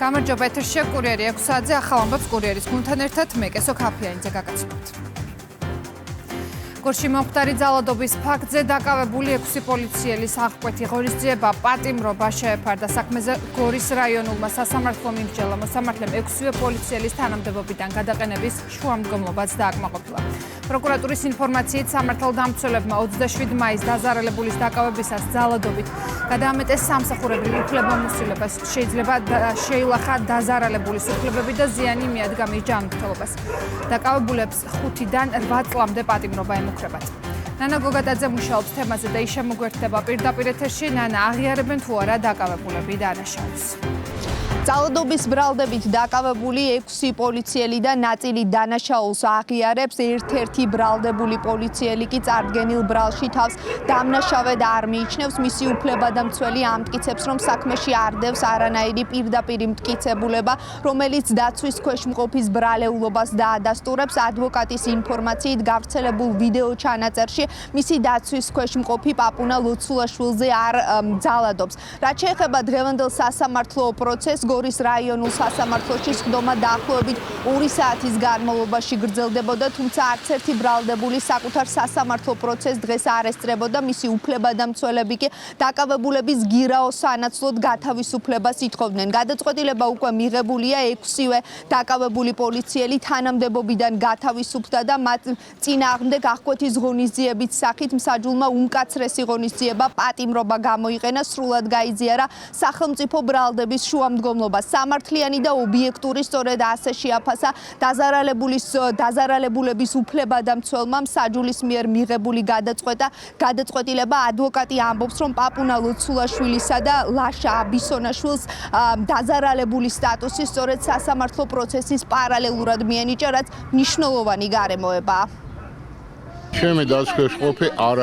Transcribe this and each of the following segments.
გამარჯობა, ეთერშია კურიერი 6 საათზე ახალ ამბობს კურიერის გუნდთან ერთად მე კესო ქაფიანიძე გაგაცნობთ. გორში მომხდარი ძალადობის ფაქტზე დაკავებული 6 პოლიციელის აღკვეთი ღონისძიება პატიმრობა შეეფარდა საქმეზე გორის რაიონულმა სასამართლო მიმსჯელმა მოსამართლემ 6 პოლიციელის თანამდებობიდან გადაყენების შუამდგომლობაც დააკმაყოფილა. პროკურატურის ინფორმაციით სამართალდამცველებმა 27 მაისს დაზარალებულის დაკავებისას ძალადობით გადაამეტეს სამსახურებრივ უფლებამოსილებას, შეიძლება შეილახა დაზარალებულის უფლებები და ზიანი მიადგა მის ჯანმრთელობას. დაკავებულებს 5-დან 8 წლამდე პატიმრობა ემუქრებათ. ნანა გოგატაძე მუშაობს თემაზე და ის შემოგვერთდება პირდაპირ ეთერში. ნანა, აღიარებენ თუ არა დაკავებულები დანაშაულს? ძალადობის ბრალდებით დაკავებული 6 პოლიციელი და ნაწილი დანაშაულს აღიარებს. ერთ-ერთი ბრალდებული პოლიციელი კი წარდგენილ ბრალში თავს დამნაშავედ არ მიიჩნევს. მისი უფლებადამცველი ამტკიცებს, რომ საქმეში არ დევს არანაირი პირდაპირ მტკიცებულება, რომელიც დაცვის ქვეშ მყოფის ბრალეულობას დაადასტურებს. ადვოკატის ინფორმაციით გავრცელებულ ვიდეო ჩანაწერში მისი დაცვის ქვეშ მყოფი პაპუნა ლოცულაშვილზე არ ძალადობს. რაც შეეხება დღევანდელ სასამართლო პროცესს, გორის რაიონულ სასამართლოში სხდომა დაახლოებით 2 საათის განმავლობაში გრძელდებოდა, თუმცა არც ერთი ბრალდებული საკუთარ სასამართლო პროცესს დღეს არ ესწრებოდა. მისი უფლებადამცველები კი დაკავებულების გირაოს სანაცვლოდ გათავისუფლებას ითხოვდნენ. გადაწყვეტილება უკვე მიღებულია, 6-ვე დაკავებული პოლიციელი თანამდებობიდან გათავისუფლდა და მათ წინააღმდეგ აღკვეთის ღონისძიების სახით მსაჯულმა უმკაცრესი ღონისძიება პატიმრობა გამოიყენა, სრულად გაიზიარა სახელმწიფო ბრალდების შუამდგომლობა. სამართლიანი და ობიექტური, სწორედ ასე შეაფასა დაზარალებულების უფლებადამცველმა მსაჯულის მიერ მიღებული გადაწყვეტილება. ადვოკატი ამბობს, რომ პაპუნა ლოცულაშვილისა და ლაშა აბისონაშვილს დაზარალებული სტატუსი სწორედ სასამართლო პროცესის პარალელურად მიენიჭა, რაც მნიშვნელოვანი გარემოებაა. ჩემი დაცვის ყოფი არ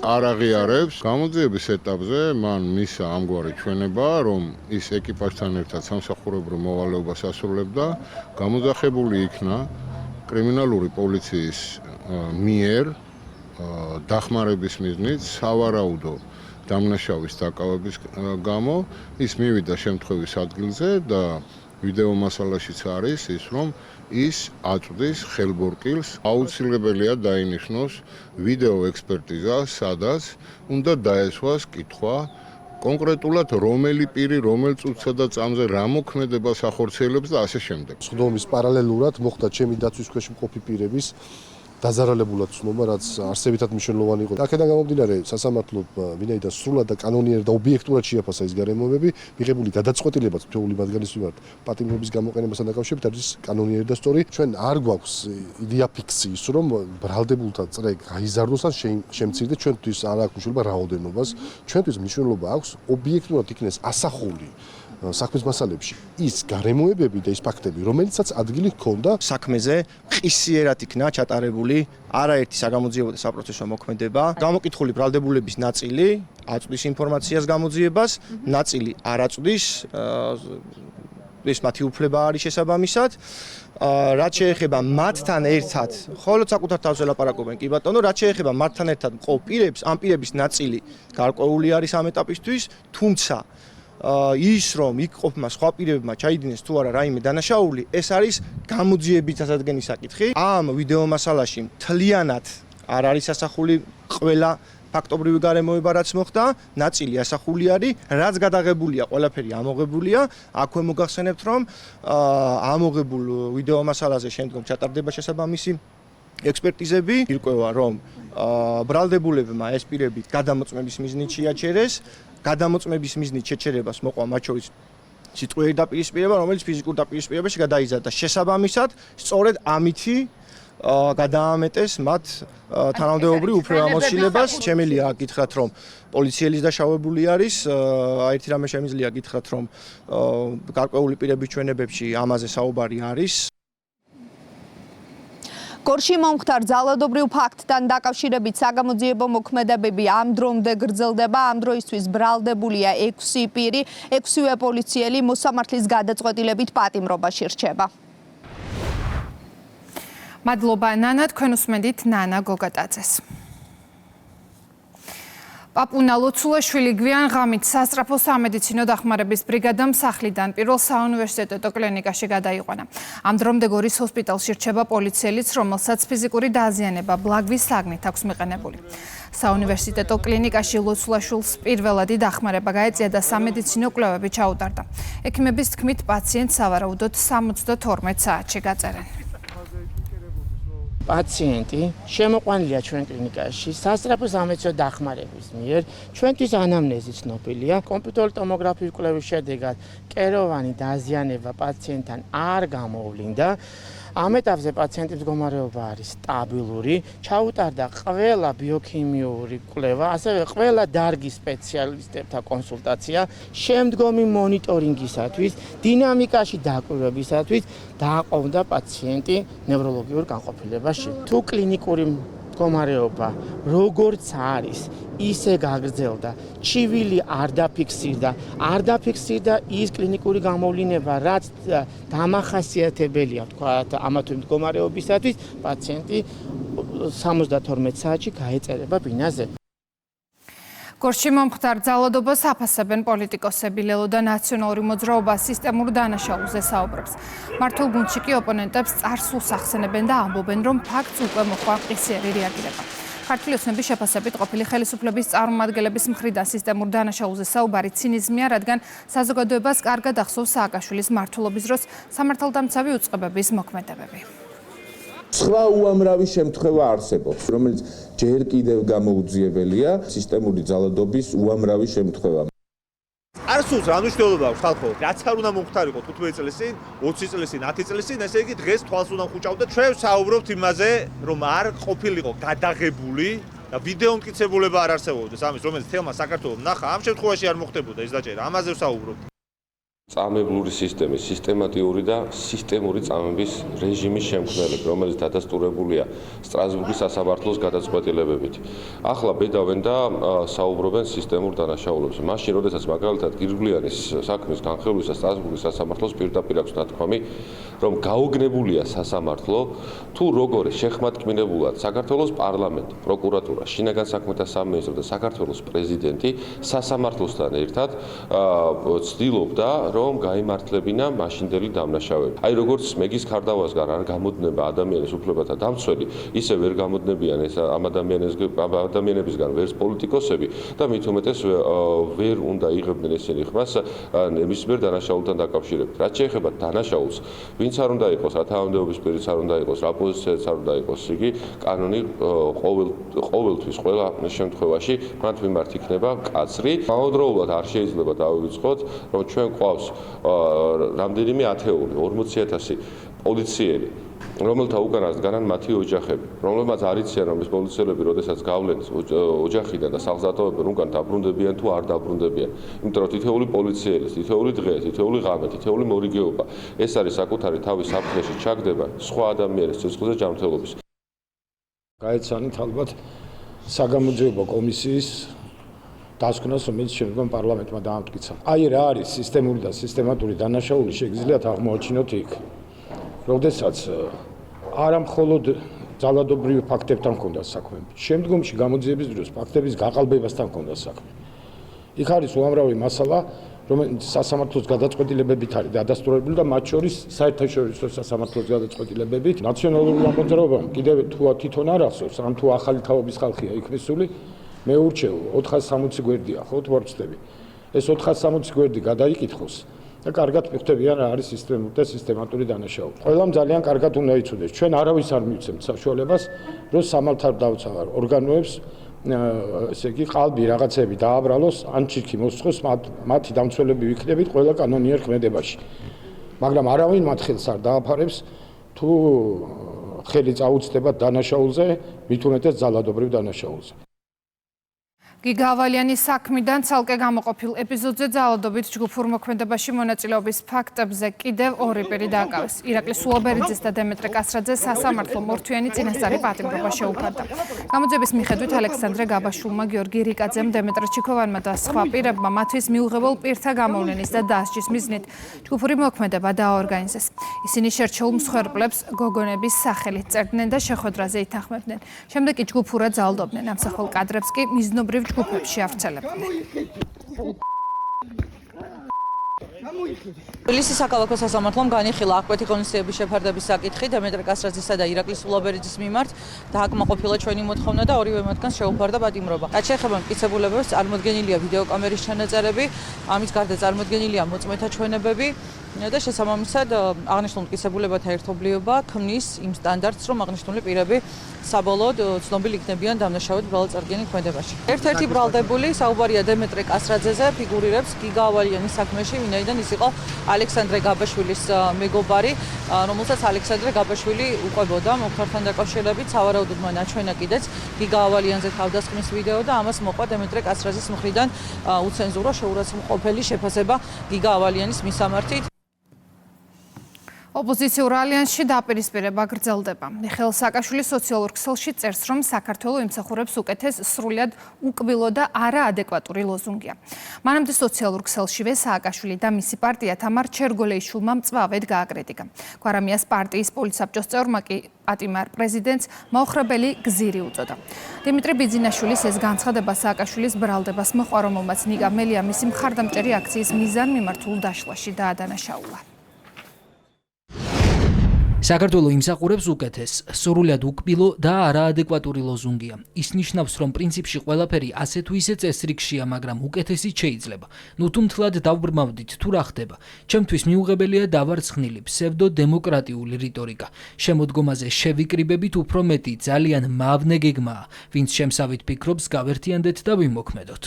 აღიარებს. გამოძიების ეტაპზე მან მისცა ამგვარი ჩვენება, რომ ის ეკიპაჟთან ერთად სამსახურებრივ მოვალეობას ასრულებდა, გამოძახებული იქნა კრიმინალური პოლიციის მიერ დახმარების მიზნით სავარაუდო დამნაშავის დაკავების გამო. ის მივიდა შემთხვევის ადგილზე და ვიდეო მასალაშიც არის ის, რომ ის აწვდის ხელბორკილს. აუცილებელია დაინიშნოს ვიდეო ექსპერტიზა, სადაც უნდა დაესვას კითხვა კონკრეტულად რომელი პირი, რომელ წუთსა და წამზე რა მოქმედებას ახორციელებს და ასე შემდეგ. სხდომის პარალელურად მოხდა ჩემი დაცვის ქვეშ მყოფი პირების დაზარალებულად ცნობა, რაც არსებითად მნიშვნელოვანი იყო. აქედან გამომდინარე, სასამართლომ ვინაიდან სრულად და კანონიერ და ობიექტურად შეაფასა ის გარემოებები, მიღებული გადაწყვეტილებაც მთელი მათგანის მიმართ პატიმრობის გამოყენებასთან დაკავშირებით არის კანონიერი და სწორი. ჩვენ არ გვაქვს იდეა ფიქსიის, რომ ბრალდებულთა წრე გაიზარდოს ან შემცირდეს. ჩვენთვის არ აქვს მნიშვნელობა რაოდენობას. ჩვენთვის მნიშვნელობა აქვს ობიექტურად იქნეს ასახული საქმის მასალებში ის გარემოებები და ის ფაქტები, რომელიცაც ადგილი ჰქონდა საქმეზე ყისიერად იქნა ჩატარებული არაერთი საგამოძიებო და საპროცესო მოქმედება. გამოკითხული ბრალდებულების ნაწილი აწვდის ინფორმაციას გამოძიებას, ნაწილი არ აწვდის, ეს მათი უფლება არის შესაბამისად. რაც შეეხება მათთან ერთად, ხოლო საკუთარ თავს ელაპარაკობენ კი ბატონო, რაც შეეხება მათთან ერთად მყოფ პირებს, ამ პირების ნაწილი გარკვეული არის ამ ეტაპისთვის, თუმცა ის რომ იქ ყოფმა სხვა პირებმა ჩაიდინეს თუ არა რაიმე დანაშაული, ეს არის გამოძიების დასადგენის საკითხი. ამ ვიდეო მასალაში მთლიანად არ არის ასახული ყველა ფაქტობრივი გარემოება, რაც მოხდა, ნაწილი ასახული არის, რაც გადაღებულია, ყველაფერი ამოღებულია. აქვე მოგახსენებთ, რომ ამოღებულ ვიდეო მასალაზე შემდგომ ჩატარდება შესაბამისი ექსპერტიზები. ირკვევა, რომ ბრალდებულებმა ეს პირები გადამოწმების მიზნით შეაჩერეს. გადამოწმების მიზნით შეჩერებას მოყვა მათ შორის სიტყვიერი დაპირისპირება, რომელიც ფიზიკურ დაპირისპირებაში გადაიზარდა. შესაბამისად, სწორედ ამითი გადაამეტეს მათ თანამდებობრივ უფლებამოსილებას. შემიძლია გითხრათ, რომ პოლიციელის დაშავებული არის, ერთი რამე შემიძლია გითხრათ, რომ გარკვეული პირების ჩვენებებში ამაზე საუბარი არის. გორში მომხდარ ძალადობრივ ფაქტთან დაკავშირებით საგამოძიებო მოქმედებები ამ დრომდე გრძელდება. ამ დროისთვის ბრალდებულია 6 პირი, 6-ვე პოლიციელი მოსამართლის გადაწყვეტილებით პატიმრობაში რჩება. მადლობა ნანა, თქვენ უსმენთ ნანა გოგატაძეს. პაპუნა ლოცულაშვილი გვიან ღამით სასწრაფო სამედიცინო დახმარების ბრიგადამ სახლიდან პირველ საუნივერსიტეტო კლინიკაში გადაიყვანა. ამ დრომდე გორის ჰოსპიტალში რჩება პოლიციელიც, რომელსაც ფიზიკური დაზიანება ბლაგვის საგნით აქვს მიყენებული. საუნივერსიტეტო კლინიკაში ლოცულაშვილს პირველადი დახმარება გაეწია და სამედიცინო კვლევები ჩაუტარდა. ექიმების თქმით, პაციენტს სავარაუდოდ 72 საათში გაწერენ. პაციენტი შემოყვანილია ჩვენ კლინიკაში სასწრაფო სამედიცინო დახმარების მიერ. ჩვენთვის ანამნეზი ცნობილია. კომპიუტერული ტომოგრაფიის კვლევის შედეგად კეროვანი დაზიანება პაციენტთან არ გამოვლინდა. ამ ეტაპზე პაციენტის მდგომარეობა არის სტაბილური. ჩაუტარდა ყველა ბიოქიმიური კვლევა, ასევე ყველა დარგის სპეციალისტებთან კონსულტაცია, შემდგომი მონიტორინგისათვის, დინამიკაში დაკვირვებისათვის დააყოვდა პაციენტი ნევროლოგიურ განყოფილებაში. თუ კლინიკური მდგომარეობა როგორც არის, ისე გაგრძელდა. ჩივილი არ დაფიქსირდა ის კლინიკური გამოვლინება, რაც დამახასიათებელია, თქვათ, ამა თუ იმ მდგომარეობისათვის, პაციენტი 72 საათში გაეწერება ბინაზე. გორში მომხდარ ძალადობას აფასებენ პოლიტიკოსები. ლელო და ნაციონალური მოძრაობა სისტემურ დანაშაულზე საუბრობს. მართულ გუნდში კი ოპონენტებს წარსულს ახსენებენ და ამბობენ, რომ ფაქტს უკვე მოყვა მყისიერი რეაგირება. ქართული ოცნების შეფასებით ყოფილი ხელისუფლების წარმომადგენლების მხრიდან სისტემურ დანაშაულზე საუბარი ცინიზმია, რადგან საზოგადოებას კარგად ახსოვს სააკაშვილის მმართველობის დროს სამართალდამცავი უწყებების მოქმედებები. სხვა უამრავი შემთხვევა არსებობს, რომელიც ჯერ კიდევ გამოუძიებელია სისტემური ძალადობის უამრავი შემთხვევა. არსულს რა მნიშვნელობა აქვს ხალხო? რაც არ უნდა მომხდარიყო 15 წლის წინ, 20 წლის წინ, 10 წლის წინ, ესე იგი დღეს თვალს უნდა ხუჭავდა. ჩვენ საუბრობთ იმაზე, რომ არ ყოფილიყო გადაღებული და ვიდეო მტკიცებულება არ არსებობდეს ამის, რომელიც თელმა საქართველოს ნახა, ამ შემთხვევაში არ მოხდებოდა ეს დაჭერა. ამაზე ვსაუბრობთ. წამებლური სისტემის სისტემატიური და სისტემური წამების რეჟიმის შემქმნელები, რომელიც დადასტურებულია სტრასბურგის სასამართლოს გადაწყვეტილებებით. ახლა ბედავენ და საუბრობენ სისტემურ დანაშაულებზე. მაშინ, როდესაც მაგალითად გირგვლიანის საქმის განხილვისა სტრასბურგის სასამართლოს პირდაპირ აქვს ნათქვამი, რომ გაუგნებულია სასამართლო, თუ როგორ შეხმატკიმინებულად საქართველოს პარლამენტი, პროკურატურა, შინაგან საქმეთა სამინისტრო და საქართველოს პრეზიდენტი სასამართლოსთან ერთად ცდილობდა რომ გაიმართლებინა მაშინდელი დამნაშავეები. აი როგორც მეგის ქარდავასგან არ გამოდნება ადამიანის უფლებათა დამცველი, ისე ვერ გამოდნებიან ეს ამ ადამიანებისგან ვერც პოლიტიკოსები და მით უმეტეს ვერ უნდა იღებდნენ ესენი ხმას ნებისმიერ დანაშაულთან დაკავშირებით. რაც შეეხება დანაშაულს, ვინც არ უნდა იყოს, რა თანამდებობის პირიც არ უნდა იყოს, რა პოზიციაც არ უნდა იყოს, იგი კანონი ყოველთვის ყველა შემთხვევაში მათ მიმართ იქნება მკაცრი. ამავდროულად არ შეიძლება დავივიწყოთ, რომ ჩვენ ყავს რამდენიმე ათეული, 40,000 პოლიციელი, რომელთა უკანას დგანან მათი ოჯახები, რომლებმაც არ იციან, რომ ეს პოლიციელები, როდესაც გავლენ ოჯახიდან და სახლს დატოვებენ, უკან დაბრუნდებიან თუ არ დაბრუნდებიან. იმიტომ რომ თითოეული პოლიციელის, თითოეული დღე, თითოეული ღამე, თითოეული მორიგეობა, ეს არის საკუთარი თავის საფრთხეში ჩაგდება სხვა ადამიანის სიცოცხლეზე ჯანმრთელობის. გაეცანით ალბათ საგამოძიებო კომისიის დასკვნას, რომელიც შემდგომ პარლამენტმა დაამტკიცა. აი რა არის სისტემური და სისტემატური დანაშაული, შეგიძლიათ აღმოაჩინოთ იქ. როდესაც არა მხოლოდ ძალადობრივი ფაქტებთან ჰქონდა საქმე, შემდგომში გამოძიების დროს ფაქტების გაყალბებასთან ჰქონდა საქმე. იქ არის უამრავი მასალა, რომელიც სასამართლოს გადაწყვეტილებებით არის დადასტურებული და მათ შორის საერთაშორისო სასამართლოს გადაწყვეტილებებით ნაციონალურმა მოძრაობამ კიდევ თუ თვითონ არ ახსოვს, ან თუ ახალი თაობის ხალხია იქ მისული, მე ურჩევ 460 გვერდია, ხო თვორცდები. ეს 460 გვერდი გადაიკითხოს და კარგად მიხვდებიან რა არის სისტემური და სისტემატური დანაშაული. ყველამ ძალიან კარგად უნდა იცოდეს, ჩვენ არავის არ მივცემთ საშუალებას, რომ სამართალდამცავ ორგანოებს ესე იგი ყალბი რაღაცები დააბრალოს, ან ჩირქი მოსწყოს, მათი დამცველები ვიქნებით ყველა კანონიერ ქმედებაში. მაგრამ არავინ მათ ხელს არ დააფარებს, თუ ხელი წაუწდება დანაშაულზე, მით უმეტეს ძალადობრივ დანაშაულზე. გიგა ავალიანის საქმიდან ცალკე გამოყოფილ ეპიზოდზე ძალადობით ჯგუფურ მოქმედებაში მონაწილეობის ფაქტებზე კიდევ ორი პირი დააკავეს. ირაკლი სულაბერიძეს და დემეტრე კასრაძე სასამართლო მორთვიანი წინასწარი პატიმრობა შეუფარდა. გამოძიების მიხედვით ალექსანდრე გაბაშულმა, გიორგი რიკაძემ, დემეტრე ჩიქოვანმა და სხვა პირებმა მათთვის მიუღებელ პირთა გამოვლენის და დასჯის მიზნით ჯგუფური მოქმედება დააორგანიზეს. ისინი შერჩეულ მსხვერპლებს გოგონების სახელით წერდნენ და შეხვედრაზე ითანხმებდნენ. შემდეგ კი ჯგუფურად ძალადობდნენ. ამსახველ კადრებს კი მიზნობრივ ჯგუფებში ავრცელებდნენ. თბილისის საქალაქო სასამართლომ განიხილა აღკვეთი ღონისძიების შეფარდების საკითხი დემეტრე კასრაძისა და ირაკლი სულაბერიძის მიმართ დააკმაყოფილა ჩვენი მოთხოვნა და ორივე მათგანს შეუფარდა პატიმრობა. რაც შეეხება მტკიცებულებებს, წარმოდგენილია ვიდეოკამერის ჩანაწერები, ამის გარდა წარმოდგენილია მოწმეთა ჩვენებები და შესაბამისად აღნიშნულ მტკიცებულებათა ერთობლიობა ქმნის იმ სტანდარტს, რომ აღნიშნული პირები საბოლოოდ ცნობილი იქნებიან დამნაშავედ ბრალწარგენის ქმედებაში. ერთ-ერთი ბრალდებული საუბარია დემეტრე კასრაძეზე, ფიგურირებს გიგა ავალიანის საქმეში, ვინაიდან ის იყო ალექსანდრე გაბაშვილის მეგობარი, რომელსაც ალექსანდრე გაბაშვილი უყვებოდა მოხართან დაკავშირებით, სავარაუდოდ მან აჩვენა კიდეც გიგა ავალიანზე თავდასხმის ვიდეო და ამას მოყვა დემეტრე კასრაძის მხრიდან უცენზურო შეურაცხმყოფელი შეფასება გიგა ავალიანის მისამართით. ოპოზიციურ ალიანსში დაპირისპირება გრძელდება. მიხეილ სააკაშვილის სოციალურ ქსელში წერს, რომ საქართველოს ემსახურებს უკეთეს სრულიად უკბილო და არაადეკვატური ლოზუნგია. მანამდე სოციალურ ქსელშივე სააკაშვილი და მისი პარტია თამარ ჩერგოლეიშვილმა მწვავედ გააკრიტიკა. გვარამიას პარტიის პოლიტსაბჭოს წევრმა კი პატიმარ პრეზიდენტს მოხრებელი გზირი უწოდა. დიმიტრი ბიძინაშვილის ეს განცხადება სააკაშვილის ბრალდებას მოყვა, რომელმაც ნიკა მელია მისი მხარდამჭერი აქციის მიზანმიმართულ დაშლაში დაადანაშაულა. საქართველოს იმსახურებს უკეთეს, სრულად უკბილო და არაადეკვატური ლოზუნგია. ის ნიშნავს, რომ პრინციპში ყველაფერი ასე თუ ისე წესრიგშია, მაგრამ უკეთესიც შეიძლება. ნუ თუ მთლად დავბრმავდით, თუ რა ხდება. ჩემთვის მიუღებელია დავარცხნილი ფსევდო-დემოკრატიული რიტორიკა. შემოდგომაზე შევიკრიბებით უფრო მეტი, ძალიან მავნე გეგმაა, ვინც შემსავით ფიქრობს გავერთიანდეთ და ვიმოქმედოთ.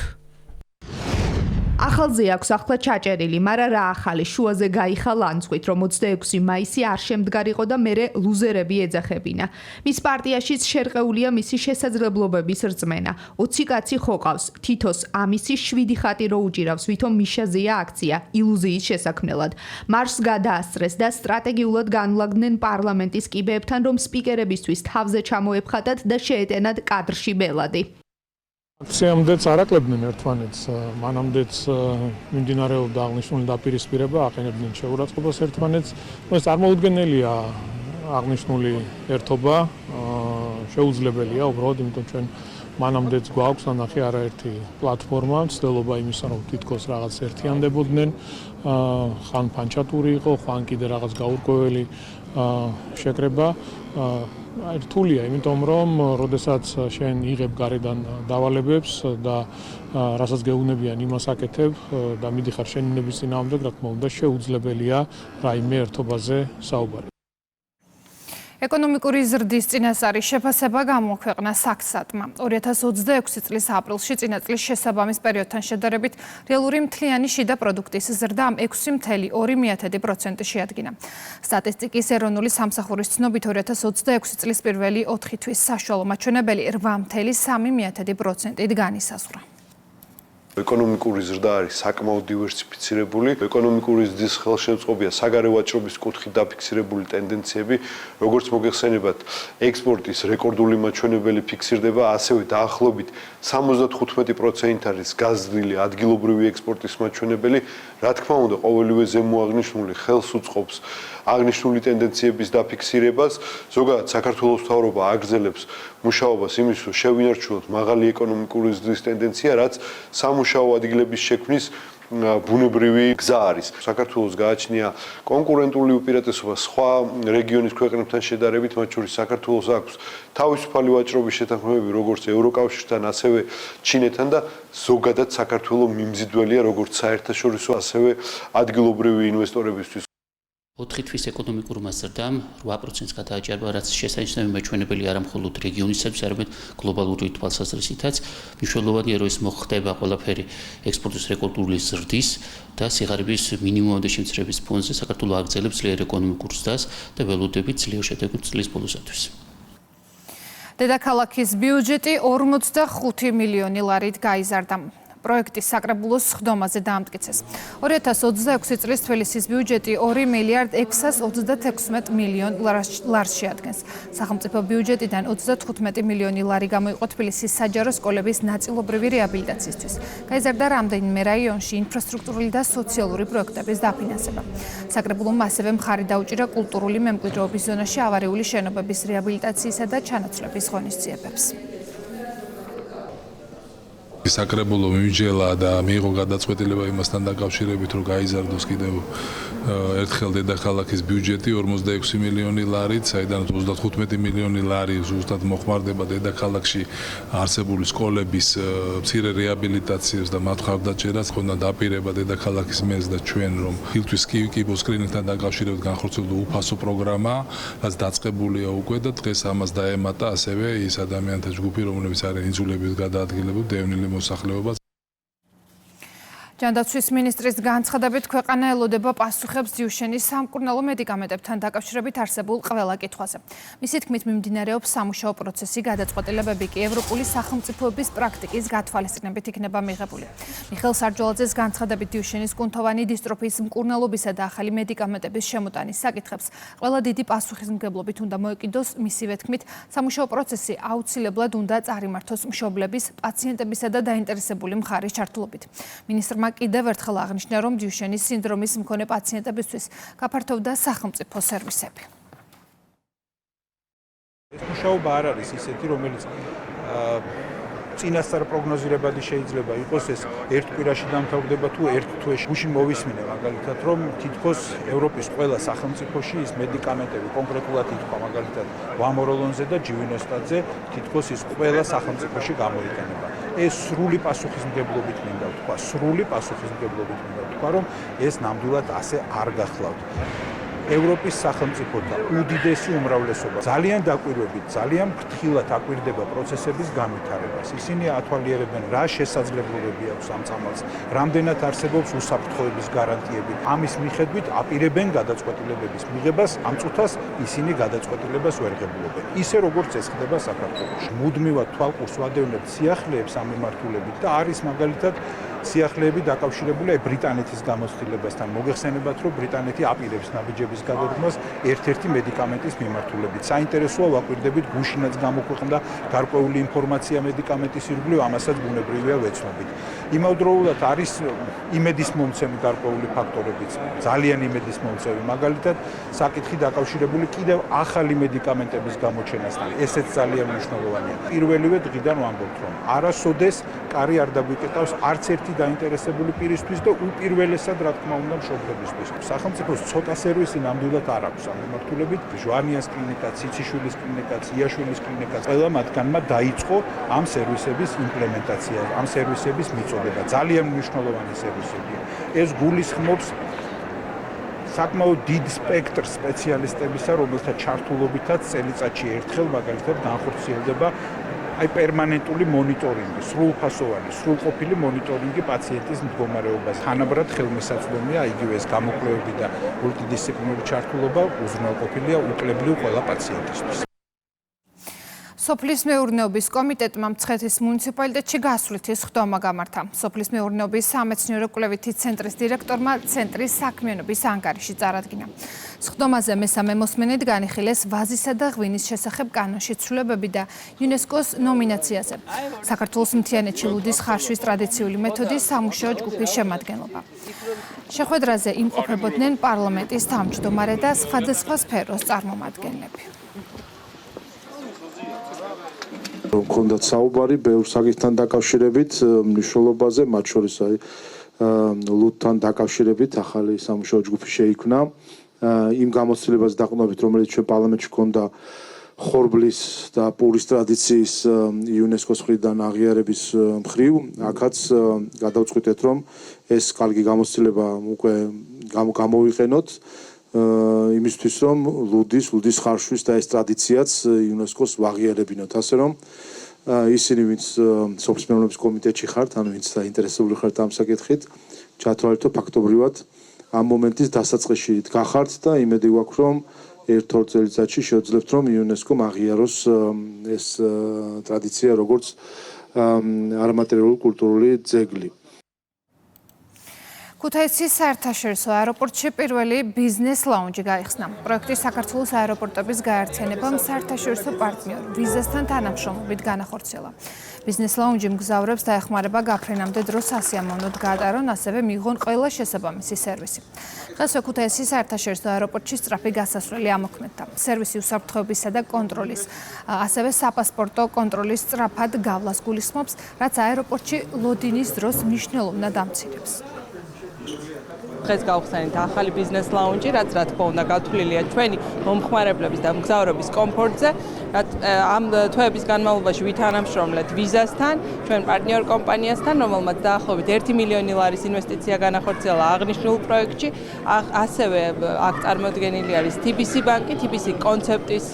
ახალზე აქვს ახლა ჩაჭერილი, მაგრამ რა ახალი შუაზე გაიხა ლანცხვით, რომ 26 მაისი არ შემდგარიყო და მერე ლუზერები ეძახებინა. მის პარტიაშიც შერყეულია მისი შესაძლებლობების რწმენა. 20 კაცი ხოყავს, თითოს ამისი 7 ხატი რო უჭირავს, ვითომ მიშაზეა აქცია ილუზიის შესაქმნელად. მარშს გადაასწრეს და სტრატეგიულად განვლაგდნენ პარლამენტის კიბეებთან, რომ სპიკერებისთვის თავზე ჩამოეფხატათ და შეეტენათ კადრში ბელადი. აქციამდეც არაკლებდნენ ერთმანეთს, მანამდეც მიმდინარეობდა აღნიშნული დაპირისპირება, აყენებდნენ შეურაცხყოფას ერთმანეთს. ეს წარმოუდგენელია აღნიშნული ერთობა, შეუძლებელია უბრალოდ, იმიტომ ჩვენ მანამდეც გვაქვს ნახე არაერთი პლატფორმა, ცდილობა იმისა, რომ თითქოს რაღაც ერთიანდებოდნენ, ხან ფანჩატური იყო, ხან კიდე რაღაც გაურკვეველი შეკრება. რთულია, იმიტომ რომ როდესაც შენ იღებ გარედან დავალებებს და რასაც გეუბნებიან იმას აკეთებ და მიდიხარ შენინების წინააღმდეგ, რა თქმა უნდა, შეუძლებელია რაიმე ერთობაზე საუბარი. ეკონომიკური ზრდის წინასწარი შეფასება გამოქვეყნა საქსატმა. 2026 წლის აპრილში წინა წლის შესაბამის პერიოდთან შედარებით რეალური მთლიანი შიდა პროდუქტის ზრდა 6.2% შეადგინა. სტატისტიკის ეროვნული სამსახურის ცნობით 2026 წლის პირველი 4 თვის საშუალო მაჩვენებელი 8.3%-ით განისაზღვრა. ეკონომიკური ზრდა არის საკმაოდ დივერსიფიცირებული. ეკონომიკური ზრდის ხელშემწყობია საგარეო ვაჭრობის კუთხით დაფიქსირებული ტენდენციები, როგორც მოგეხსენებათ, ექსპორტის რეკორდული მაჩვენებელი ფიქსირდება, ასევე დაახლოებით 75% არის გაზრდილი ადგილობრივი ექსპორტის მაჩვენებელი. რა თქმა უნდა, ყოველივე ზემოაღნიშნული ხელს უწყობს აღნიშნული ტენდენციების დაფიქსირებას. ზოგადად, საქართველოს მთავრობა აგრძელებს მუშაობას იმის, რომ შევინარჩუნოთ მაღალი ეკონომიკური ზრდის ტენდენცია, რაც სამუშაო ადგილების შექმნის ბუნებრივი გზა არის. საქართველოს გააჩნია კონკურენტული უპირატესობა სხვა რეგიონის ქვეყნებთან შედარებით, მათ შორის საქართველოს აქვს თავისუფალი ვაჭრობის შეთანხმებები როგორც ევროკავშირთან, ასევე ჩინეთთან და ზოგადად საქართველოს მიმზიდველია როგორც საერთაშორისო, ასევე ადგილობრივი ინვესტორებისთვის. 4 თვის ეკონომიკურმა ზრდამ 8%-ს გადააჭარბა, რაც შესანიშნავი მაჩვენებელი არა მხოლოდ რეგიონისათვის, არამედ გლობალური თვალსაზრისითაც. მნიშვნელოვანია, რომ ეს მოხდება ყველაფერი ექსპორტის რეკორდული ზრდის და სიღარიბის მინიმუმამდე შემცირების ფონზე. საქართველოს აგრძელებს ძლიერ ეკონომიკურ ზრდას და ველოდებით ძლიერ შედეგებს წლის ბოლოსათვის. დედაქალაქის ბიუჯეტი 45 მილიონი ლარით გაიზარდა. პროექტის საკრებულოს ხდომაზე დაამტკიცეს. 2026 წლის თბილისის ბიუჯეტი 2 მილიარდ 636 მილიონ ლარს შეადგენს. სახელმწიფო ბიუჯეტიდან 35 მილიონი ლარი გამოიყო თბილისის საჯარო სკოლების ნაწილობრივი რეაბილიტაციისთვის. გაიზარდა რამდენიმე რაიონში ინფრასტრუქტურული და სოციალური პროექტების დაფინანსება. საკრებულომ ასევე მხარი დაუჭირა კულტურული მემკვიდრეობის ზონაში ავარიული შენობების რეაბილიტაციისა და ჩანაცვლების ღონისძიებებს. საკრებულო მიმჯელა და მიიღო გადაწყვეტილება იმასთან დაკავშირებით, რომ გაიზარდოს კიდევ ერთხელ დედაქალაქის ბიუჯეტი 46 მილიონი ლარით, საიდანაც 35 მილიონი ლარი ზუსტად მოხმარდება დედაქალაქში არსებული სკოლების მცირე რეაბილიტაციას და მათ მხარდაჭერას. ხონდა დაპირება დედაქალაქის მეზს და ჩვენ რომ ფილტვის კიბოს სკრინინგთან დაკავშირებით განხორციელდა უფასო პროგრამა, რაც დაწყებულია უკვე და დღეს ამას დაემატა ასევე ის ადამიანთა ჯგუფი, რომლებიც არიან იძულებით გადაადგილებული დევნილი მოსახლეობა. ჯანდაცვის მინისტრის განცხადებით ქვეყანა ელოდება პასუხებს ძიუშენის სამკურნალო მედიკამენტებთან დაკავშირებით არსებულ ყველა კითხვაზე. მისი თქმით მიმდინარეობს სამუშაო პროცესი, გადაწყვეტილებები კი ევროპული სახელმწიფოების პრაქტიკის გათვალისწინებით იქნება მიღებული. მიხეილ სარჯოლაძეს განცხადებით ძიუშენის კუნთოვანი დისტროფიის მკურნალობისა და ახალი მედიკამენტების შემოტანის საკითხებს ყველა დიდი პასუხისმგებლობით უნდა მოეკიდოს. მისივე თქმით, სამუშაო პროცესი აუცილებლად უნდა წარიმართოს მშობლების, პაციენტებისა და დაინტერესებული მხარის ჩართულობით. მინისტრმა კიდევ ერთხელ აღნიშნა, რომ ძიუშენის სინდრომის მქონე პაციენტებისთვის გაფართოვდა სახელმწიფო სერვისები. ეს მუშაობა არ არის ისეთი, რომელიც წინასწარ პროგნოზირებადი შეიძლება იყოს, ეს ერთ კვირაში დამთავრდება თუ ერთ თვეში. გუშინ მოვისმინე მაგალითად, რომ თითქოს ევროპის ყველა სახელმწიფოში ის მედიკამენტები კონკრეტულად ითქვა მაგალითად ვამოროლონზე და ჯივინოსტატზე, თითქოს ის ყველა სახელმწიფოში გამოიყენება. ეს სრული პასუხისმგებლობით მინდა ვთქვა, სრული პასუხისმგებლობით მინდა ვთქვა, რომ ეს ნამდვილად ასე არ გახლავთ. ევროპის სახელმწიფოთა უდიდესი უმრავლესობა ძალიან დაკვირვებით, ძალიან ფრთხილად აკვირდება პროცესების განვითარებას. ისინი ათვალიერებენ, რა შესაძლებლობები აქვს ამ წამალს, რამდენად არსებობს უსაფრთხოების გარანტიები. ამის მიხედვით აპირებენ გადაწყვეტილებების მიღებას, ამ წუთას ისინი გადაწყვეტილებას ვერ ღებულობენ. ისე როგორც ეს ხდება საქართველოში. მუდმივად თვალყურს ვადევნებთ სიახლეებს ამ მიმართულებით და არის მაგალითად სიახლეები დაკავშირებულია ბრიტანეთის გამოცდილებასთან. მოგეხსენებათ, რომ ბრიტანეთი აპირებს ნაბიჯების გადადგმას ერთ-ერთი მედიკამენტის მიმართულებით. საინტერესოა ვაკვირდებით, გუშინაც გამოქვეყნდა გარკვეული ინფორმაცია მედიკამენტის ირგვლივ, ამასაც ბუნებრივია ვეცნობით. იმავდროულად არის იმედისმომცემი გარკვეული ფაქტორებიც, ძალიან იმედისმომცემი. მაგალითად, საკითხი დაკავშირებული კიდევ ახალი მედიკამენტების გამოჩენასთან. ესეც ძალიან მნიშვნელოვანია. პირველივე დღიდან ვამბობთ, რომ არასოდეს კარი არ დაგვიკეტავს არც ერთი დაინტერესებული პირისთვის და უპირველესად რა თქმა უნდა მშობლებისთვის. სახელმწიფოს ცოტა სერვისი ნამდვილად არ აქვს ამ მიმართულებით. ჟვანიას კლინიკა, ციციშვილის კლინიკა, იაშვილის კლინიკა, ყველა მათგანმა დაიწყო ამ სერვისების იმპლემენტაცია, ამ სერვისების მიწოდება. ძალიან მნიშვნელოვანი სერვისებია. ეს გულისხმობს საკმაოდ დიდ სპექტრ სპეციალისტებისა, რომელთა ჩართულობითაც წელიწადში ერთხელ მაგალითად განხორციელდება აი პერმანენტული მონიტორინგი, სრულფასოვანი, სრულყოფილი მონიტორინგი პაციენტის მდგომარეობას. თანაბრად ხელმისაწვდომია იგივე ეს გამოკვლევები და მულტიდისციპლინური ჩართულობა უზრუნველყოფილია უკლებლიო ყველა პაციენტისთვის. სოფლის მეურნეობის კომიტეტმა მცხეთის მუნიციპალიტეტში გასვლითი სხდომა გამართა. სოფლის მეურნეობის სამეცნიერო კვლევითი ცენტრის დირექტორმა ცენტრის საქმიანობის ანგარიში წარადგინა. სხდომაზე მესამე მოსმენით განიხილეს ვაზისა და ღვინის შესახებ კანონში ცვლილებები და იუნესკოს ნომინაციაზე. საქართველოს მთიანეთში ლუდის ხარშვის ტრადიციული მეთოდის სამუშაო ჯგუფის შემადგენლობა. შეხვედრაზე იმყოფებოდნენ პარლამენტის თავმჯდომარე და სხვადასხვა სფეროს წარმომადგენლები. მქონდათ საუბარი ბევრ საკითხთან დაკავშირებით, მნიშვნელობაზე, მათ შორის ლუდთან დაკავშირებით ახალი სამუშაო ჯგუფი შეიქმნა. იმ გამოცდილებას დაყრდნობით, რომელიც ჩვენ პარლამენტში ჰქონდა ხორბლის და პურის ტრადიციის იუნესკოს მხრიდან აღიარების მხრივ, აქაც გადავწყვიტეთ, რომ ეს კარგი გამოცდილება უკვე გამოვიყენოთ. იმისთვის რომ ლუდის ხარშვის და ეს ტრადიციაც იუნესკოს ვაღიარებინოთ, ასე რომ ისინი ვინც სოფლის მეურნეობის კომიტეტში ხართ, ანუ ვინც დაინტერესებული ხართ ამ საკითხით, ჩათვალითო ფაქტობრივად ამ მომენტის დასაწყისში დგახართ და იმედი ვაქვს, რომ ერთ-ორ წელიწადში შევძლებთ, რომ იუნესკომ აღიაროს ეს ტრადიცია როგორც არამატერიალური კულტურული ძეგლი. ქუთაისის საერთაშორისო აეროპორტში პირველი ბიზნეს ლაუნჯი გაიხსნა. პროექტი საქართველოს აეროპორტების გაერთიანებამ საერთაშორისო პარტნიორ ვიზასთან თანამშრომლობით განახორციელა. ბიზნეს ლაუნჯი მგზავრებს დაეხმარება გაფრენამდე დრო სასიამოვნოდ გაატარონ, ასევე მიიღონ ყველა შესაბამისი სერვისი. დღესვე ქუთაისის საერთაშორისო აეროპორტში სწრაფი გასასვლელი ამოქმედდა. სერვისი უსაფრთხოებისა და კონტროლის, ასევე საპასპორტო კონტროლის სწრაფად გავლას გულისხმობს, რაც აეროპორტში ლოდინის დროს მნიშვნელოვნად ამცირებს. დღეს გავხსენით ახალი ბიზნეს ლაუნჯი, რაც რა თქმა უნდა გათვლილია ჩვენი მომხმარებლების და მგზავრების კომფორტზე. ამ თვეების განმავლობაში ვითანამშრომლეთ ვიზასთან, ჩვენ პარტნიორ კომპანიასთან, რომელმაც დაახლოებით 1 მილიონი ლარის ინვესტიცია განახორციელა აღნიშნულ პროექტში. ასევე აქ წარმოდგენილი არის TBC ბანკი, TBC კონცეპტის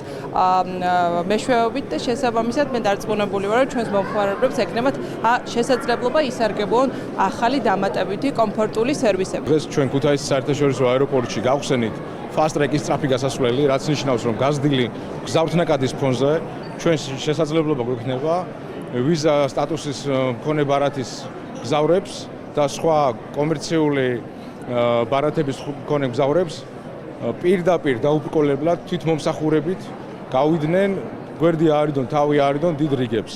მეშვეობით და შესაბამისად მე დარწმუნებული ვარ, რომ ჩვენს მომხმარებლებს ეკნებათ შესაძლებლობა ისარგებლონ ახალი დამატებითი კომფორტული სერვისები. ჩვენ ქუთაისის საერთაშორისო აეროპორტში გავხსენით fast track-ის სწრაფი გასასვლელი, რაც ნიშნავს, რომ გაზრდილი გზავრთნაკადის ფონზე ჩვენ შესაძლებლობა გვექნება ვიზა სტატუსის მქონე ბარათის გზავრებს და სხვა კომერციული ბარათების მქონე გზავრებს პირდაპირ დაუბრკოლებლად თვითმომსახურებით გავიდნენ გვერდი აარიდონ, თავი აარიდონ დიდ რიგებს.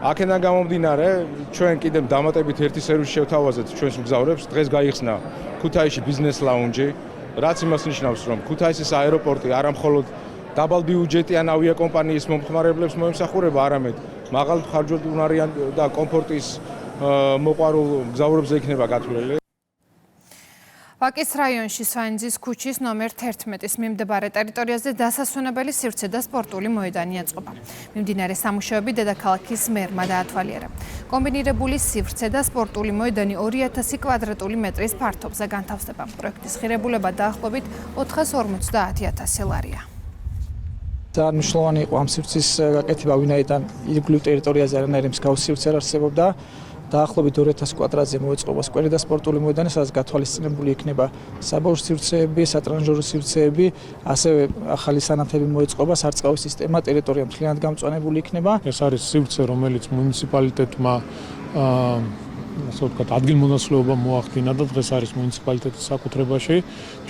აქედან გამომდინარე, ჩვენ კიდევ დამატებით ერთი სერვისი შევთავაზეთ ჩვენს მგზავრებს. დღეს გაიხსნა ქუთაისში ბიზნეს ლაუნჯი, რაც იმას ნიშნავს, რომ ქუთაისის აეროპორტი არა მხოლოდ დაბალბიუჯეტიან ავიაკომპანიის მომხმარებლებს მოემსახურება, არამედ მაღალხარჯობუნარიან და კომფორტის მოყვარულ მგზავრებზე იქნება გათვლილი. ვაკის რაიონში სვანიძის ქუჩის ნომერ 11-ის მიმდებარე ტერიტორიაზე დასასვენებელი სივრცე და სპორტული მოედანი აწყობა. მიმდინარე სამუშაოები დედაქალაქის მერმა დაათვალიერა. კომბინირებული სივრცე და სპორტული მოედანი 2000 კვადრატული მეტრის ფართობზე განთავსდება. პროექტის ღირებულება დაახლოებით 450.000 ლარია. ძალიან მნიშვნელოვანი იყო ამ სივრცის გაკეთება, ვინაიდან ირგვლივ ტერიტორიაზე არანაირი მსგავსი სივრცე არ არსებობდა. დაახლოებით 2000 კვადრატზე მოეწყობა სკვერი და სპორტული მოედანი, სადაც გათვალისწინებული იქნება საბავშვო სივრცეები, სატრანჟორო სივრცეები, ასევე ახალი სანათები მოეწყობა, სარწყავი სისტემა, ტერიტორია მთლიანად გამწვანებული იქნება. ეს არის სივრცე, რომელიც მუნიციპალიტეტმა ასე ვთქვათ, ადგილმონაცვლეობა მოახდინა და დღეს არის მუნიციპალიტეტის საკუთრებაში.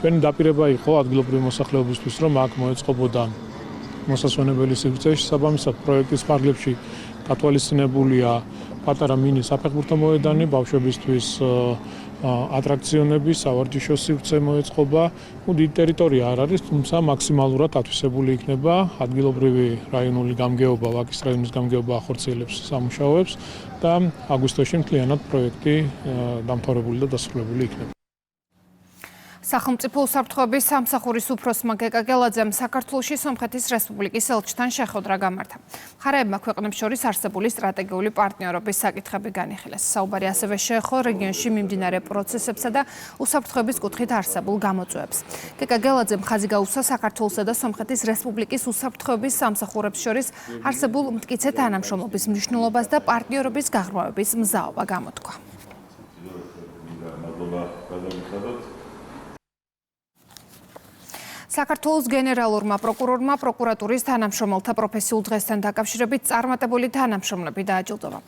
ჩვენი დაპირება იყო ადგილობრივი მოსახლეობისთვის, რომ აქ მოეწყობოდა მოსასვენებელი სივრცე, შესაბამისად პროექტის ფარგლებში გათვალისწინებულია პატარა მინი საფეხბურთო მოედანი, ბავშვებისთვის ატრაქციონები, სავარჯიშო სივრცე მოეწყობა. დიდი ტერიტორია არ არის, თუმცა მაქსიმალურად ათვისებული იქნება ადგილობრივი რაიონული გამგეობა, ვაკის რაიონის გამგეობა ახორციელებს სამუშაოებს და აგვისტოში მთლიანად პროექტი დამთავრებული და დასრულებული იქნება. სახელმწიფო უსაფრთხოების სამსახურის უფროსმა გეკა გელაძემ საქართველოში სომხეთის რესპუბლიკის ელჩთან შეხვედრა გამართა. მხარეებმა ქვეყნებს შორის არსებული სტრატეგიული პარტნიორობის საკითხები განიხილეს. საუბარი ასევე შეეხო რეგიონში მიმდინარე პროცესებსა და უსაფრთხოების კუთხით არსებულ გამოწვევებს. გეკა გელაძემ ხაზი გაუსვა საქართველოსა და სომხეთის რესპუბლიკის უსაფრთხოების სამსახურებს შორის არსებულ მტკიცე თანამშრომლობის მნიშვნელობას და პარტნიორობის გაღრმავების მზაობა გამოთქვა. საქართველოს გენერალურმა პროკურორმა პროკურატურის თანამშრომელთა პროფესიულ დღესთან დაკავშირებით წარმატებული თანამშრომლები დააჯილდოვა.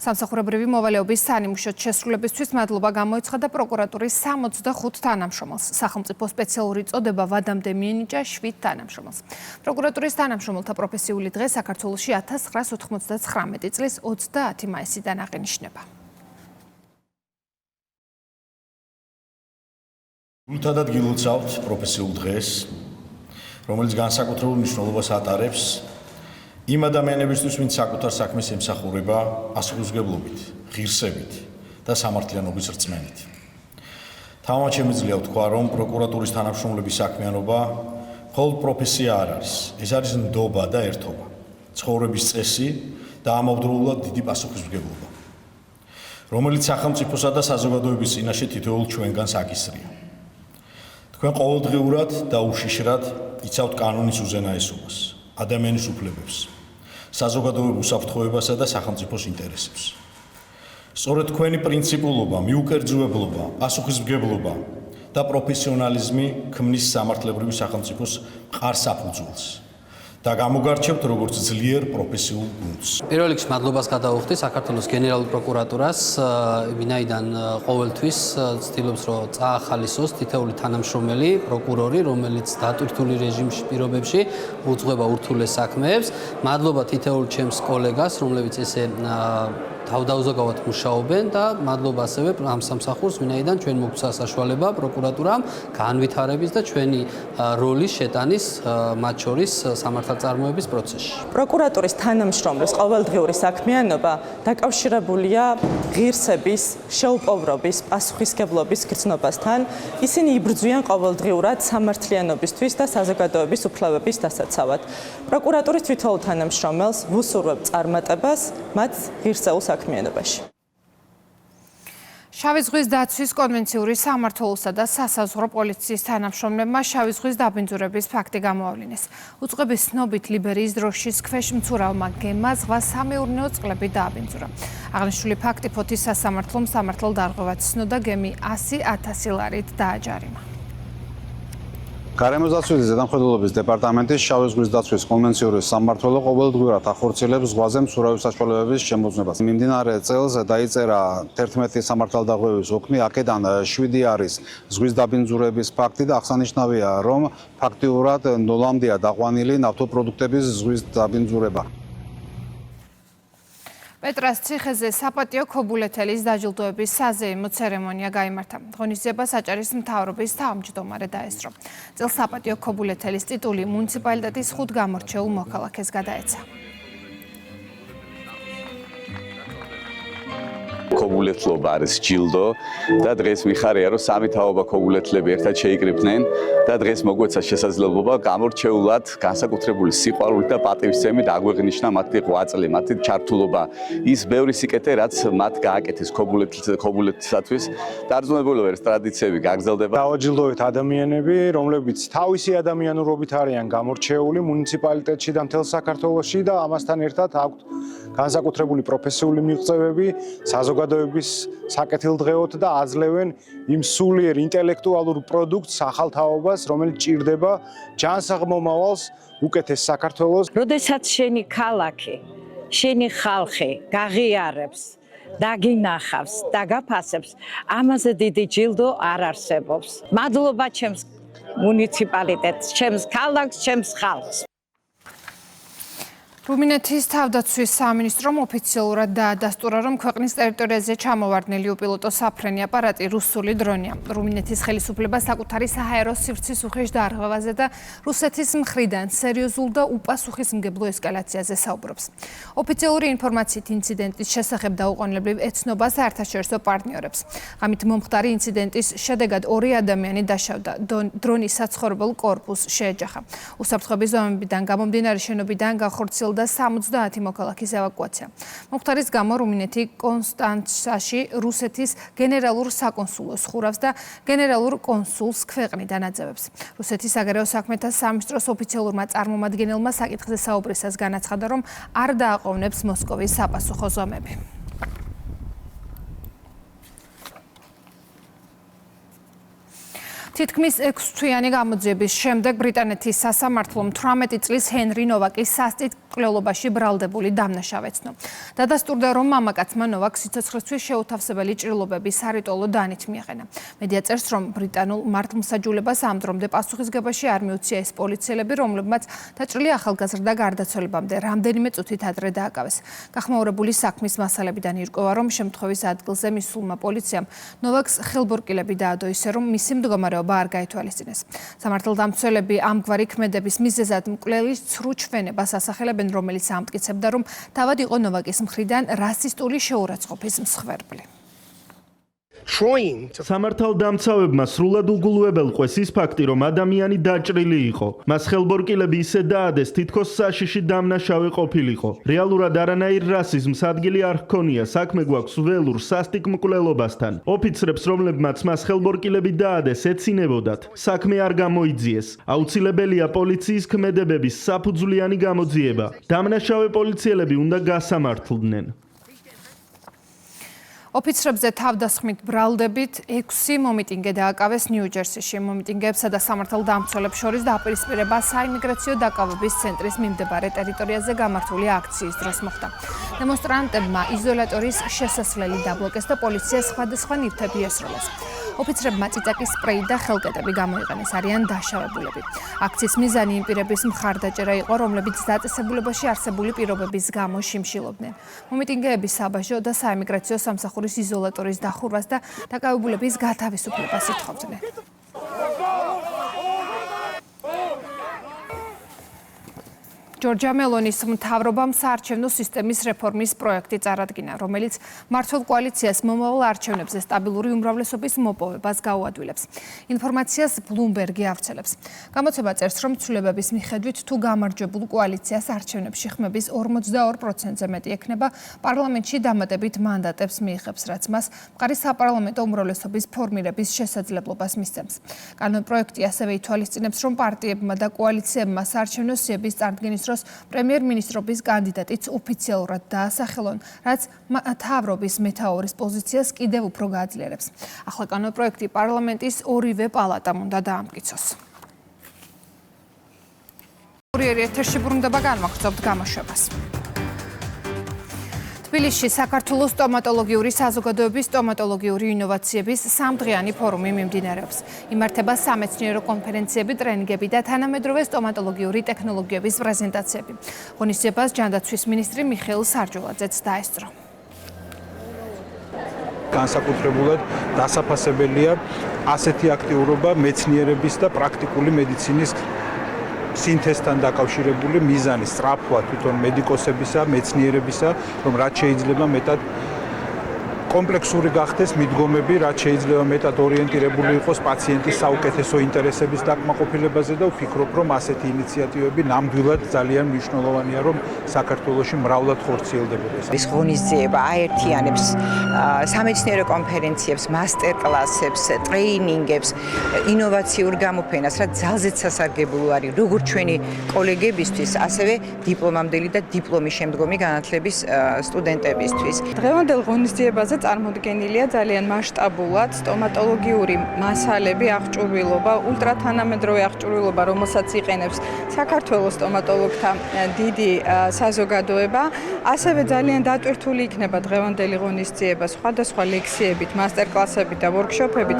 სამსახურებრივი მოვალეობის სანიმუშოდ შესრულებისთვის მადლობა გამოიცხადა პროკურატურის 65 თანამშრომელს. სახელმწიფო სპეციალური წოდება ვადამდე მიენიჭა 7 თანამშრომელს. პროკურატურის თანამშრომელთა პროფესიული დღე საქართველოში 1999 წლის 30 მაისიდან აღინიშნება. გულთადად გილოცავთ პროფესიულ დღეს, რომელიც განსაკუთრებულ მნიშვნელობას ატარებს იმ ადამიანებისთვის, ვინც საკუთარ საქმეს ემსახურება პასუხისმგებლობით, ღირსებით და სამართლიანობის რწმენით. თავად შემიძლია ვთქვა, რომ პროკურატურის თანამშრომლების საქმიანობა მხოლოდ პროფესია არ არის. ეს არის ნდობა და ერთობა, ცხოვრების წესი და ამავდროულად დიდი პასუხისმგებლობა, რომელიც სახელმწიფოსა და საზოგადოების წინაშე თითოეულ ჩვენგანს აკისრია. თქვენ ყოველდღიურად და უშიშრად იცავთ კანონის უზენაესობას, ადამიანის უფლებებს, საზოგადოებრივ უსაფრთხოებასა და სახელმწიფოს ინტერესებს. სწორედ თქვენი პრინციპულობა, მიუკერძოებლობა, პასუხისმგებლობა და პროფესიონალიზმი ქმნის სამართლებრივი სახელმწიფოს მყარ საფუძველს და გამოგარჩევთ როგორც ძლიერ პროფესიულ გუნდს. პირველ რიგში მადლობას გადავუხდი საქართველოს გენერალურ პროკურატურას, ვინაიდან ყოველთვის ცდილობს რომ წაახალისოს თითოეული თანამშრომელი, პროკურორი, რომელიც დატვირთული რეჟიმში პირობებში უძღვება ურთულეს საქმეებს. მადლობა თითოეულ ჩემს კოლეგას, რომლებიც ესე თავდაუზოგავად მუშაობენ და მადლობა ასევე ამ სამსახურს, ვინაიდან ჩვენ მოგცა საშუალება პროკურატურამ განვითარების და ჩვენი როლის შეტანის მათ შორის სამართალწარმოების პროცესში. პროკურატურის თანამშრომლის ყოველდღიური საქმიანობა დაკავშირებულია ღირსების, შეუპოვრობის, პასუხისმგებლობის გრძნობასთან. ისინი იბრძვიან ყოველდღიურად სამართლიანობისთვის და საზოგადოების უფლებების დასაცავად. პროკურატურის თითოეულ თანამშრომელს ვუსურვებ წარმატებას მათ ღირსეულ საქმიანობაში. შავი ზღვის დაცვის კონვენციური სამმართველოსა და სასაზღვრო პოლიციის თანამშრომლებმა შავი ზღვის დაბინძურების ფაქტი გამოავლინეს. უწყების ცნობით ლიბერიის დროშის ქვეშ მცურავმა გემმა ზღვა სამეურნეო წყლებით დააბინძურა. აღნიშნული ფაქტი ფოთის სასამართლომ სამართალდარღვევად ცნო და გემი 100,000 ლარით დააჯარიმა. გარემოსდაცვითი ზედამხედველობის დეპარტამენტის შავი ზღვის დაცვის კონვენციური სამმართველო ყოველდღიურად ახორციელებს ზღვაზე მცურავი საშუალებების შემოძნებას. მიმდინარე წელს დაიწერა 11 სამართალდარღვევის ოქმი, აქედან 7 არის ზღვის დაბინძურების ფაქტი და აღსანიშნავია, რომ ფაქტიურად ნოლამდეა დაყვანილი ნავთობპროდუქტების ზღვის დაბინძურება. პეტრას ციხეზე საპატიო ქობულეთელის დაჯილდოების საზეიმო ცერემონია გაიმართა. ღონისძიებას აჭარის მთავრობის თავმჯდომარე დაესწრო. წელს საპატიო ქობულეთელის ტიტული მუნიციპალიტეტის 5 გამორჩეულ მოქალაქეს გადაეცა. ქობულეთლობა არის ჯილდო და დღეს ვიხარია რომ სამი თაობა ქობულეთლები ერთად შეიკრიბნენ და დღეს მოგვეცა შესაძლებლობა გამორჩეულად განსაკუთრებული სიყვარულით და პატივისცემით აგვეღნიშნა მათი ღვაწლი, მათი ჩართულობა, ის ბევრი სიკეთე, რაც მათ გააკეთეს ქობულეთისათვის. დარწმუნებულობ ეს ტრადიციები გაგრძელდება. დააჯილდოვეთ ადამიანები, რომლებიც თავისი ადამიანურობით არიან გამორჩეული მუნიციპალიტეტში და მთელ საქართველოში და ამასთან ერთად აქვთ განსაკუთრებული პროფესიული მიღწევები საზოგადოების საკეთილდღეოდ და აძლევენ იმ სულიერ ინტელექტუალურ პროდუქტს, ახალ თაობას, რომელიც ჭირდება ჯანსაღ მომავალს უკეთეს საქართველოს. როდესაც შენი ქალაქი, შენი ხალხი გაღიარებს, დაგინახავს, დაგაფასებს, ამაზე დიდი ჯილდო არ არსებობს. მადლობა ჩემს მუნიციპალიტეტს, ჩემს ქალაქს, ჩემს ხალხს. რუმინეთის თავდაცვის სამინისტრომ ოფიციალურად დაადასტურა, რომ ქვეყნის ტერიტორიაზე ჩამოვარდნილი უპილოტო საფრენი აპარატი რუსული დრონია. რუმინეთის ხელისუფლება საკუთარი საჰაერო სივრცის უხეშ დარღვევაზე და რუსეთის მხრიდან სერიოზულ და უპასუხისმგებლო ესკალაციაზე საუბრობს. ოფიციალური ინფორმაციით ინციდენტის შესახებ დაუყოვნებლივ ეცნობა საერთაშორისო პარტნიორებს. ღამით მომხდარი ინციდენტის შედეგად 2 ადამიანი დაშავდა. დრონის საცხოვრებელ კორპუსს შეეჯახა. უსაფრთხოების ზომებიდან გამომდინარე შენობიდან განხორციელდა და 70 მოქალაქის ევაკუაცია. მომხდარის გამო რუმინეთი კონსტანცაში რუსეთის გენერალურ საკონსულოს ხურავს და გენერალურ კონსულს ქვეყნიდან აძევებს. რუსეთის საგარეო საქმეთა სამინისტროს ოფიციალურმა წარმომადგენელმა საკითხზე საუბრისას განაცხადა, რომ არ დააყოვნებს მოსკოვის საპასუხო ზომები. თითქმის 6 თვიანი გამოძიების შემდეგ ბრიტანეთის სასამართლომ 18 წლის ჰენრი ნოვაკის სასტიკ კვლელობაში ბრალდებული დამნაშავე ეცნო. დადასტურდა, რომ მამაკაცმა ნოვაკს სიცოცხლისთვის შეუთავსებელი ჭრილობები სარიტუალო დანით მიაყენა. მედია წერს, რომ ბრიტანულ მართლმსაჯულებას ამ დრომდე პასუხისგებაში არ მიუცია ეს პოლიციელები, რომლებმაც დაჭრილი ახალგაზრდა გარდაცვალებამდე რამდენიმე წუთით ადრე დააკავეს. გახმაურებული საქმის მასალებიდან ირკვევა, რომ შემთხვევის ადგილზე მისულმა პოლიციამ ნოვაკს ხელბორკილები დაადო ისე, რომ მისი მდგომარეობა არ გაითვალისწინეს. სამართალდამცველები ამგვარი ქმედების მიზეზად მკვლელის ცრუ ჩვენებას ასახელებენ, რომელიც ამტკიცებდა, რომ თავად იყო ნოვაკის მხრიდან რასისტული შეურაცხყოფის მსხვერპლი. სამართალდამცავებმა სრულად უგულვებელყვეს ის ფაქტი, რომ ადამიანი დაჭრილი იყო. მას ხელბორკილები ისე დაადეს, თითქოს საშიში დამნაშავე ყოფილიყო. რეალურად არანაირ რასიზმს ადგილი არ ჰქონია, საქმე გვაქვს ველურ სასტიკ მკვლელობასთან. ოფიცრებს, რომლებმაც მას ხელბორკილები დაადეს, ეცინებოდათ. საქმე არ გამოიძიეს. აუცილებელია პოლიციის ქმედებების საფუძვლიანი გამოძიება. დამნაშავე პოლიციელები უნდა გასამართლდნენ. ოფიცრებზე თავდასხმით ბრალდებით 6 მომიტინგე დააკავეს ნიუ-ჯერსიში. მომიტინგეებსა და სამართალდამცველებს შორის დაპირისპირება საიმიგრაციო დაკავების ცენტრის მიმდებარე ტერიტორიაზე გამართული აქციის დროს მოხდა. დემონსტრანტებმა იზოლატორის შესასვლელი დაბლოკეს და პოლიცია სხვადასხვა ნივთები ესროლეს. ოფიცრებმა წიწაკის სპრეი და ხელკეტები გამოიყენეს, არიან დაშავებულები. აქციის მიზანი იმ პირების მხარდაჭერა იყო, რომლებიც დაწესებულებაში არსებული პირობების გამო შიმშილობდნენ. მომიტინგეები საბაჟო და საიმიგრაციო სამსახურის იზოლატორის დახურვას და დაკავებულების გათავისუფლებას ითხოვდნენ. ჯორჯა მელონის მთავრობამ საარჩევნო სისტემის რეფორმის პროექტი წარადგინა, რომელიც მმართველ კოალიციას მომავალ არჩევნებზე სტაბილური უმრავლესობის მოპოვებას გაუადვილებს. ინფორმაციას ბლუმბერგი ავრცელებს. გამოცემა წერს, რომ ცვლილებების მიხედვით თუ გამარჯვებულ კოალიციას არჩევნებში ხმების 42%-ზე მეტი ექნება, პარლამენტში დამატებით მანდატებს მიიღებს, რაც მას მყარი საპარლამენტო უმრავლესობის ფორმირების შესაძლებლობას მისცემს. კანონპროექტი ასევე ითვალისწინებს, რომ პარტიებმა და კოალიციებმა საარჩევნო სიების წარდგენის დროს პრემიერ-მინისტრობის კანდიდატიც ოფიციალურად დაასახელონ, რაც მთავრობის მეთაურის პოზიციას კიდევ უფრო გააძლიერებს. ახლა კანონპროექტი პარლამენტის ორივე პალატამ უნდა დაამტკიცოს. კურიერი ეთერში ბრუნდება, განვაგრძობთ გამოშვებას. თბილისში საქართველოს სტომატოლოგიური საზოგადოების სტომატოლოგიური ინოვაციების სამდღიანი ფორუმი მიმდინარეობს. იმართება სამეცნიერო კონფერენციები, ტრენინგები და თანამედროვე სტომატოლოგიური ტექნოლოგიების პრეზენტაციები. ღონისძიებას ჯანდაცვის მინისტრი მიხეილ სარჯულაძეც დაესწრო. განსაკუთრებულად დასაფასებელია ასეთი აქტიურობა მეცნიერების და პრაქტიკული მედიცინის სინთეზთან დაკავშირებული მიზანი სწრაფვა თვითონ მედიკოსებისა, მეცნიერებისა, რომ რაც შეიძლება მეტად კომპლექსური გახდეს მიდგომები, რაც შეიძლება მეტად ორიენტირებული იყოს პაციენტის საუკეთესო ინტერესების დაკმაყოფილებაზე და ვფიქრობ, რომ ასეთი ინიციატივები ნამდვილად ძალიან მნიშვნელოვანია, რომ საქართველოში მრავლად ხორციელდებოდეს. ეს ღონისძიება აერთიანებს სამეცნიერო კონფერენციებს, მასტერკლასებს, ტრეინინგებს, ინოვაციურ გამოფენას, რაც ძალზედ სასარგებლო არის როგორც ჩვენი კოლეგებისთვის, ასევე დიპლომამდელი და დიპლომის შემდგომი განათლების სტუდენტებისთვის. დღევანდელ ღონისძიებაზე წარმოდგენილია ძალიან მასშტაბულად სტომატოლოგიური მასალები, აღჭურვილობა, ულტრათანამედროვე აღჭურვილობა, რომელსაც იყენებს საქართველოს სტომატოლოგთა დიდი საზოგადოება. ასევე ძალიან დატვირთული იქნება დღევანდელი ღონისძიება სხვადასხვა ლექციებით, მასტერკლასებით და ვორქშოპებით.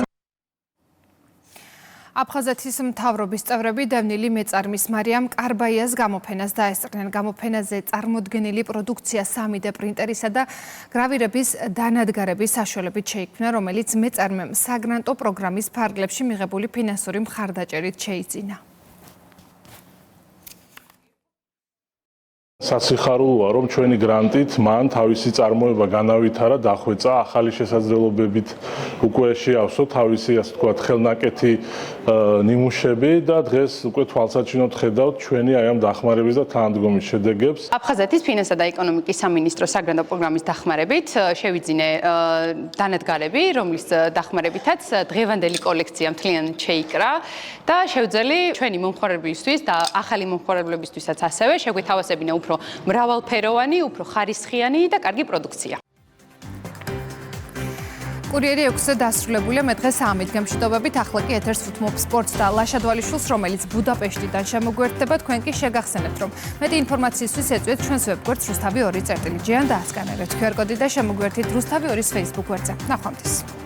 აფხაზეთის მთავრობის წევრები დევნილი მეწარმის მარიამ კარბაიას გამოფენას დაესწრნენ. გამოფენაზე წარმოდგენილი პროდუქცია 3D პრინტერისა და გრავირების დანადგარების საშუალებით შეიქმნა, რომელიც მეწარმემ საგრანტო პროგრამის ფარგლებში მიღებული ფინანსური მხარდაჭერით შეიძინა. სასიხარულოა, რომ ჩვენი გრანტით მან თავისი წარმოება განავითარა, დახვეწა, ახალი შესაძლებლობებით უკვე შეავსო თავისი, ასე ვთქვათ, ხელნაკეთი ნიმუშები და დღეს უკვე თვალსაჩინოდ ხედავთ ჩვენი აი ამ დახმარების და თანადგომის შედეგებს. აფხაზეთის ფინანსთა და ეკონომიკის სამინისტრო საგრანტო პროგრამის დახმარებით შევიძინე დანადგარები, რომლის დახმარებითაც დღევანდელი კოლექცია მთლიანად შეიკრა და შევძელი ჩვენი მომხმარებლებისთვის და ახალი მომხმარებლებისთვისაც ასევე შეგვეთავაზებინა უფრო მრავალფეროვანი, უფრო ხარისხიანი და კარგი პროდუქცია. კურიერი 6-ზე დასრულებულია, მე დღეს ამით გამშვიდობებით, ახლა კი ეთერს უთმობ სპორტს და ლაშა დვალიშვილს, რომელიც ბუდაპეშტიდან შემოგვერთდება. თქვენ კი შეგახსენებთ, რომ მეტი ინფორმაციისთვის ეწვიეთ ჩვენს ვებგვერდს რუსთავი 2.jn და ასკანერეთ QR კოდი და შემოგვერთით რუსთავი 2-ის Facebook გვერდზე. ნახვამდის.